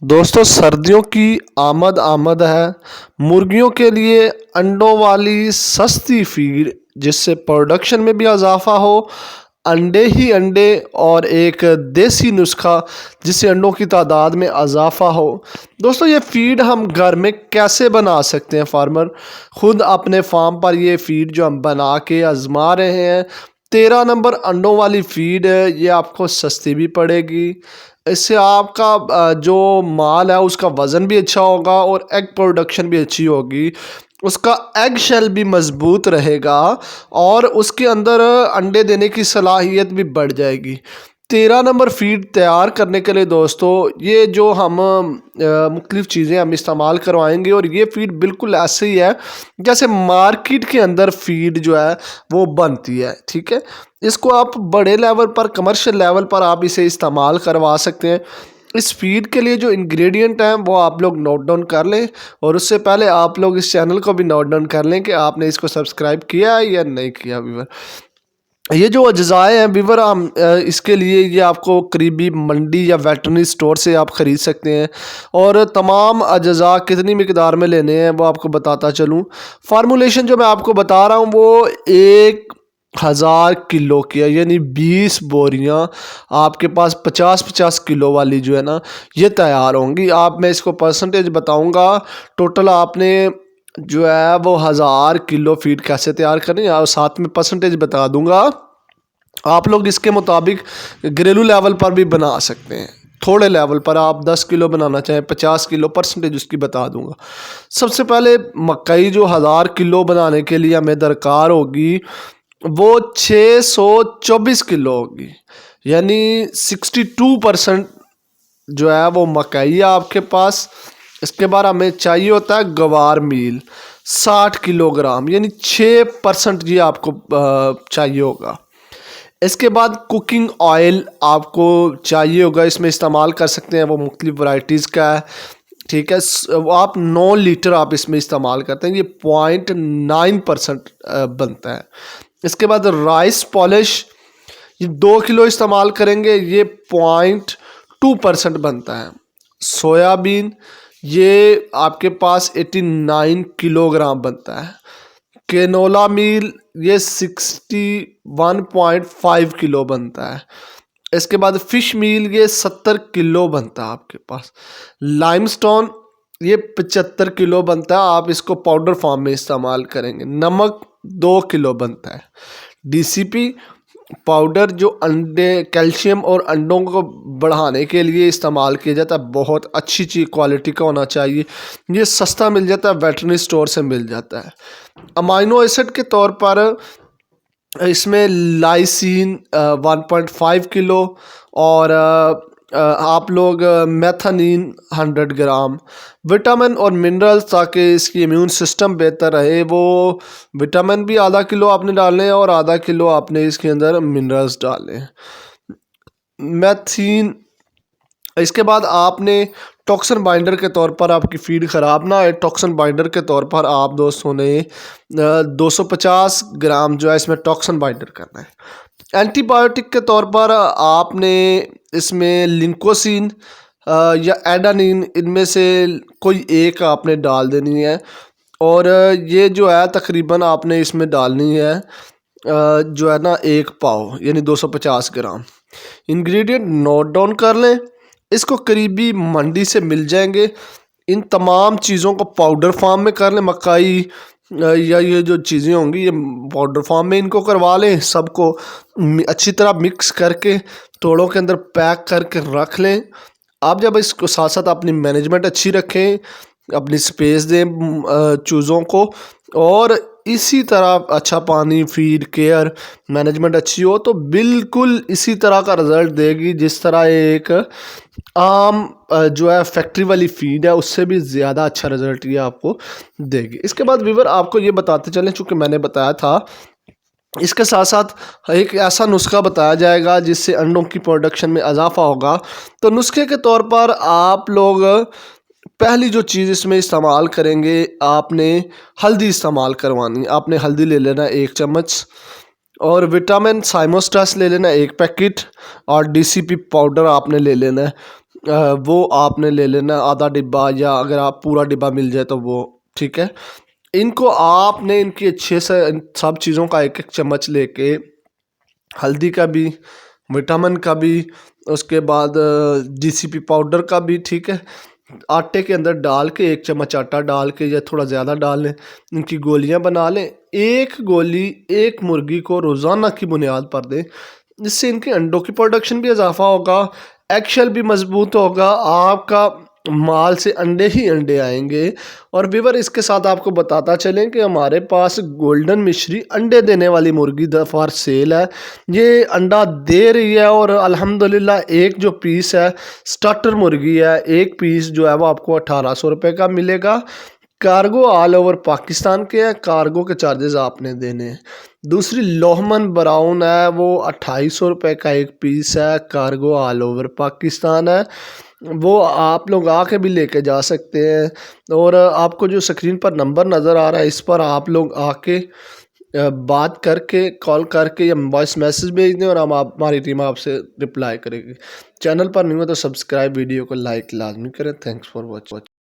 दोस्तों सर्दियों की आमद आमद है। मुर्गियों के लिए अंडों वाली सस्ती फीड जिससे प्रोडक्शन में भी इजाफा हो, अंडे ही अंडे और एक देसी नुस्खा जिससे अंडों की तादाद में इजाफा हो। दोस्तों ये फीड हम घर में कैसे बना सकते हैं? फार्मर खुद अपने फार्म पर ये फीड जो हम बना के आजमा रहे हैं। 13 नंबर अंडों वाली फीड है, ये आपको सस्ती भी पड़ेगी। इससे आपका जो माल है उसका वज़न भी अच्छा होगा और एग प्रोडक्शन भी अच्छी होगी। उसका एग शेल भी मज़बूत रहेगा और उसके अंदर अंडे देने की सलाहियत भी बढ़ जाएगी। 13 नंबर फीड तैयार करने के लिए दोस्तों ये जो हम मुख्तलिफ़ चीज़ें हम इस्तेमाल करवाएंगे और ये फीड बिल्कुल ऐसे ही है जैसे मार्केट के अंदर फीड जो है वो बनती है। ठीक है, इसको आप बड़े लेवल पर, कमर्शियल लेवल पर आप इसे इस्तेमाल करवा सकते हैं। इस फीड के लिए जो इंग्रेडिएंट हैं वो आप लोग नोट डाउन कर लें और उससे पहले आप लोग इस चैनल को भी नोट डाउन कर लें कि आपने इसको सब्सक्राइब किया है या नहीं किया। व्यूवर, ये जो अज्जाए हैं व्यूवर, हम इसके लिए ये आपको करीबी मंडी या वेटरनरी स्टोर से आप ख़रीद सकते हैं। और तमाम अज्जा कितनी मिकदार में लेने हैं वो आपको बताता चलूँ। फार्मूलेशन जो मैं आपको बता रहा हूँ वो 1000 किलो की है, यानी 20 बोरियां आपके पास 50-50 किलो वाली जो है ना ये तैयार होंगी। मैं इसको परसेंटेज बताऊंगा। टोटल आपने जो है वो 1000 किलो फीड कैसे तैयार करनी है और साथ में परसेंटेज बता दूंगा। आप लोग इसके मुताबिक घरेलू लेवल पर भी बना सकते हैं। थोड़े लेवल पर आप 10 किलो बनाना चाहें, 50 किलो, परसेंटेज उसकी बता दूंगा। सबसे पहले मकई जो 1000 किलो बनाने के लिए हमें दरकार होगी वो 624 किलो होगी, यानी 62% जो है वो मकई है आपके पास। इसके बाद हमें चाहिए होता है गवार मील 60 किलोग्राम, यानी 6% ये आपको चाहिए होगा। इसके बाद कुकिंग ऑयल आपको चाहिए होगा, इसमें इस्तेमाल कर सकते हैं वो मुख्तलिफ वैरायटीज़ का है। ठीक है, आप 9 लीटर आप इसमें इस्तेमाल करते हैं, ये 0.9% बनता है। इसके बाद राइस पॉलिश ये 2 किलो इस्तेमाल करेंगे, ये 0.2% बनता है। सोयाबीन ये आपके पास 89 किलोग्राम बनता है। केनोला मील ये 61.5 किलो बनता है। इसके बाद फिश मील ये 70 किलो बनता है आपके पास। लाइमस्टोन ये 75 किलो बनता है, आप इसको पाउडर फॉर्म में इस्तेमाल करेंगे। नमक 2 किलो बनता है। डीसीपी पाउडर जो अंडे, कैल्शियम और अंडों को बढ़ाने के लिए इस्तेमाल किया जाता है, बहुत अच्छी चीज़ क्वालिटी का होना चाहिए। ये सस्ता मिल जाता है, वेटरनरी स्टोर से मिल जाता है। अमाइनो एसिड के तौर पर इसमें लाइसिन 1.5 किलो और आप लोग मेथानीन 100 ग्राम। विटामिन और मिनरल्स ताकि इसकी इम्यून सिस्टम बेहतर रहे, वो विटामिन भी आधा किलो आपने डालने हैं और आधा किलो आपने इसके अंदर मिनरल्स डालने हैं। मैथीन, इसके बाद आपने टॉक्सन बाइंडर के तौर पर, आपकी फीड ख़राब ना है, टॉक्सन बाइंडर के तौर पर आप दोस्तों ने 250 ग्राम जो है इसमें टॉक्सन बाइंडर करना है। एंटीबायोटिक के तौर पर आपने इसमें लिंकोसिन या एडानिन, इनमें से कोई एक आपने डाल देनी है और ये जो है तकरीबन आपने इसमें डालनी है जो है ना 1 पाव, यानी 250 ग्राम। इंग्रेडिएंट नोट डाउन कर लें, इसको करीबी मंडी से मिल जाएंगे। इन तमाम चीज़ों को पाउडर फॉर्म में कर लें। मकई या ये जो चीज़ें होंगी ये पाउडर फॉर्म में इनको करवा लें। सबको अच्छी तरह मिक्स करके तोड़ों के अंदर पैक करके रख लें। आप जब इसको साथ साथ अपनी मैनेजमेंट अच्छी रखें, अपनी स्पेस दें चूज़ों को, और इसी तरह अच्छा पानी, फीड, केयर, मैनेजमेंट अच्छी हो तो बिल्कुल इसी तरह का रिज़ल्ट देगी जिस तरह एक आम जो है फैक्ट्री वाली फीड है उससे भी ज़्यादा अच्छा रिज़ल्ट ये आपको देगी। इसके बाद व्यूवर आपको ये बताते चलें, चूँकि मैंने बताया था, इसके साथ साथ एक ऐसा नुस्खा बताया जाएगा जिससे अंडों की प्रोडक्शन में इजाफा होगा। तो नुस्खे के तौर पर आप लोग पहली जो चीज़ इसमें इस्तेमाल करेंगे, आपने हल्दी इस्तेमाल करवानी। आपने हल्दी ले लेना 1 चम्मच और विटामिन साइमोस्टास ले लेना 1 पैकेट और डीसीपी पाउडर आपने ले लेना है। वो आपने ले लेना आधा डिब्बा, या अगर आप पूरा डिब्बा मिल जाए तो वो ठीक है। इनको आपने इनकी अच्छे से इन सब चीज़ों का एक एक चम्मच लेके, हल्दी का भी, विटामिन का भी, उसके बाद जीसीपी पाउडर का भी, ठीक है, आटे के अंदर डाल के 1 चम्मच आटा डाल के या थोड़ा ज़्यादा डाल लें, इनकी गोलियां बना लें। एक गोली एक मुर्गी को रोज़ाना की बुनियाद पर दें, जिससे इनके अंडों की प्रोडक्शन भी इजाफा होगा, एगशेल भी मजबूत होगा, आपका माल से अंडे ही अंडे आएंगे। और व्यूअर, इसके साथ आपको बताता चलें कि हमारे पास गोल्डन मिश्री अंडे देने वाली मुर्गी फॉर सेल है। ये अंडा दे रही है और अल्हम्दुलिल्लाह एक जो पीस है स्टार्टर मुर्गी है, एक पीस जो है वो आपको 1800 रुपये का मिलेगा। कार्गो ऑल ओवर पाकिस्तान के हैं, कार्गो के चार्जेस आपने देने हैं। दूसरी लोहमन ब्राउन है, वो 2800 रुपये का एक पीस है, कार्गो ऑल ओवर पाकिस्तान है, वो आप लोग आके भी लेके जा सकते हैं। और आपको जो स्क्रीन पर नंबर नज़र आ रहा है, इस पर आप लोग आके बात करके, कॉल करके या वॉइस मैसेज भेज दें और हमारी टीम आपसे रिप्लाई करेगी। चैनल पर नहीं हो तो सब्सक्राइब, वीडियो को लाइक लाजमी करें। Thanks for watching.